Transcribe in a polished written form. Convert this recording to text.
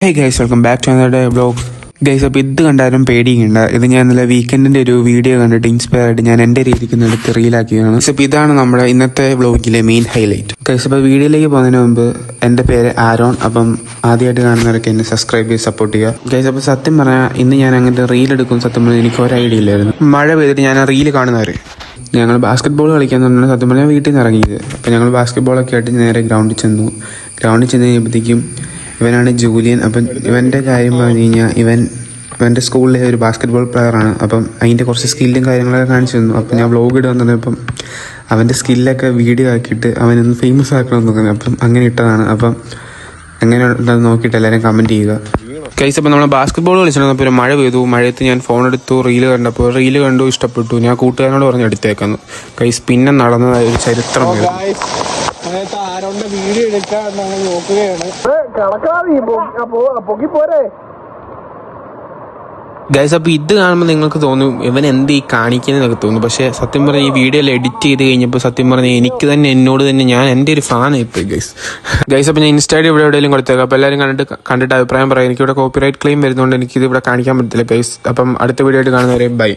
Hey guys, welcome back to another vlog. Guys, അപ്പോൾ ഇത് കണ്ടാലും പേടിയുണ്ട്. ഇത് ഞാൻ ഇന്നലെ വീക്കെൻഡിൻ്റെ ഒരു വീഡിയോ കണ്ടിട്ട് ഇൻസ്പയർ ആയിട്ട് ഞാൻ എൻ്റെ രീതിക്ക് എടുത്ത് റീലാക്കിയതാണ്. അപ്പോൾ ഇതാണ് നമ്മുടെ ഇന്നത്തെ വ്ലോഗിലെ മെയിൻ ഹൈലൈറ്റ്. ഗൈസ്, അപ്പോൾ വീഡിയോയിലേക്ക് പോകുന്നതിന് മുമ്പ് എൻ്റെ പേര് ആരോൺ. അപ്പം ആദ്യമായിട്ട് കാണുന്നവരൊക്കെ എന്നെ സബ്സ്ക്രൈബ് ചെയ്ത് സപ്പോർട്ട് ചെയ്യുക. ഗൈസ്, അപ്പോൾ സത്യം പറഞ്ഞാൽ ഇന്ന് ഞാൻ അങ്ങനത്തെ റീൽ എടുക്കും സത്യം പറഞ്ഞാൽ എനിക്ക് ഒരു ഐഡിയ ഇല്ലായിരുന്നു. മഴ പെയ്തിട്ട് ഞാൻ ആ റീൽ കാണുന്നവർ ഞങ്ങൾ ബാസ്കറ്റ് ബോൾ കളിക്കാൻ പറഞ്ഞാൽ സത്യം പറഞ്ഞാൽ വീട്ടിൽ നിന്ന് ഇറങ്ങിയത്. അപ്പോൾ ഞങ്ങൾ ബാസ്കറ്റ് ബോളൊക്കെ ആയിട്ട് നേരെ ഗ്രൗണ്ടിൽ ചെന്നു കഴിഞ്ഞപ്പോഴത്തേക്കും ഇവനാണ് ജൂലിയൻ. അപ്പം ഇവൻ്റെ കാര്യം പറഞ്ഞു കഴിഞ്ഞാൽ ഇവൻ്റെ സ്കൂളിലെ ഒരു ബാസ്കറ്റ് ബോൾ പ്ലെയറാണ്. അപ്പം അതിൻ്റെ കുറച്ച് സ്കില്ലും കാര്യങ്ങളൊക്കെ കാണിച്ചു തന്നു. അപ്പം ഞാൻ വ്ലോഗ് ഇട്ട് വന്നപ്പം അവൻ്റെ സ്കില്ലൊക്കെ വീഡിയോ ആക്കിയിട്ട് അവനൊന്ന് ഫേമസ് ആക്കണമെന്ന് തോന്നി. അപ്പം അങ്ങനെ ഇട്ടതാണ്. അപ്പം എങ്ങനെ ഉണ്ടെന്ന് നോക്കിയിട്ട് എല്ലാവരും കമൻറ്റ് ചെയ്യുക. കൈസ്, അപ്പം നമ്മൾ ബാസ്കറ്റ് ബോൾ കളിച്ചിട്ടുണ്ടപ്പോൾ ഒരു മഴ പെയ്തു. മഴയത്ത് ഞാൻ ഫോൺ എടുത്തു, റീല് കണ്ടു, ഇഷ്ടപ്പെട്ടു. ഞാൻ കൂട്ടുകാരനോട് പറഞ്ഞ് എടുത്തേക്കുന്നു. കൈസ്, പിന്നെ നടന്നതായ ഒരു ചരിത്രം വീഡിയോ എടുക്കാൻ ഞങ്ങൾ നോക്കുകയാണ്. ഗൈസ്, അപ്പോൾ ഇത് കാണുമ്പോൾ നിങ്ങൾക്ക് തോന്നും ഇവൻ എന്ത് ഈ കാണിക്കുന്നതൊക്കെ തോന്നും. പക്ഷേ സത്യം പറഞ്ഞാൽ ഈ വീഡിയോയിൽ എഡിറ്റ് ചെയ്ത് കഴിഞ്ഞപ്പോൾ സത്യം പറഞ്ഞാൽ എനിക്ക് തന്നെ എന്നോട് തന്നെ ഞാൻ എൻ്റെ ഒരു ഫാനായിപ്പോയി ഗൈസ്. അപ്പോൾ ഞാൻ ഇൻസ്റ്റാഗ്രാം ഇവിടെ എവിടെയെങ്കിലും കൊടുത്തേക്കാം. അപ്പോൾ എല്ലാവരും കണ്ടിട്ട് അഭിപ്രായം പറയാം. എനിക്കിവിടെ കോപ്പിറൈറ്റ് ക്ലെയിം വരുന്നതുകൊണ്ട് എനിക്കിത് ഇവിടെ കാണിക്കാൻ പറ്റില്ല ഗൈസ്. അപ്പം അടുത്ത വീഡിയോ ആയിട്ട് കാണുന്നവരെ ബൈ.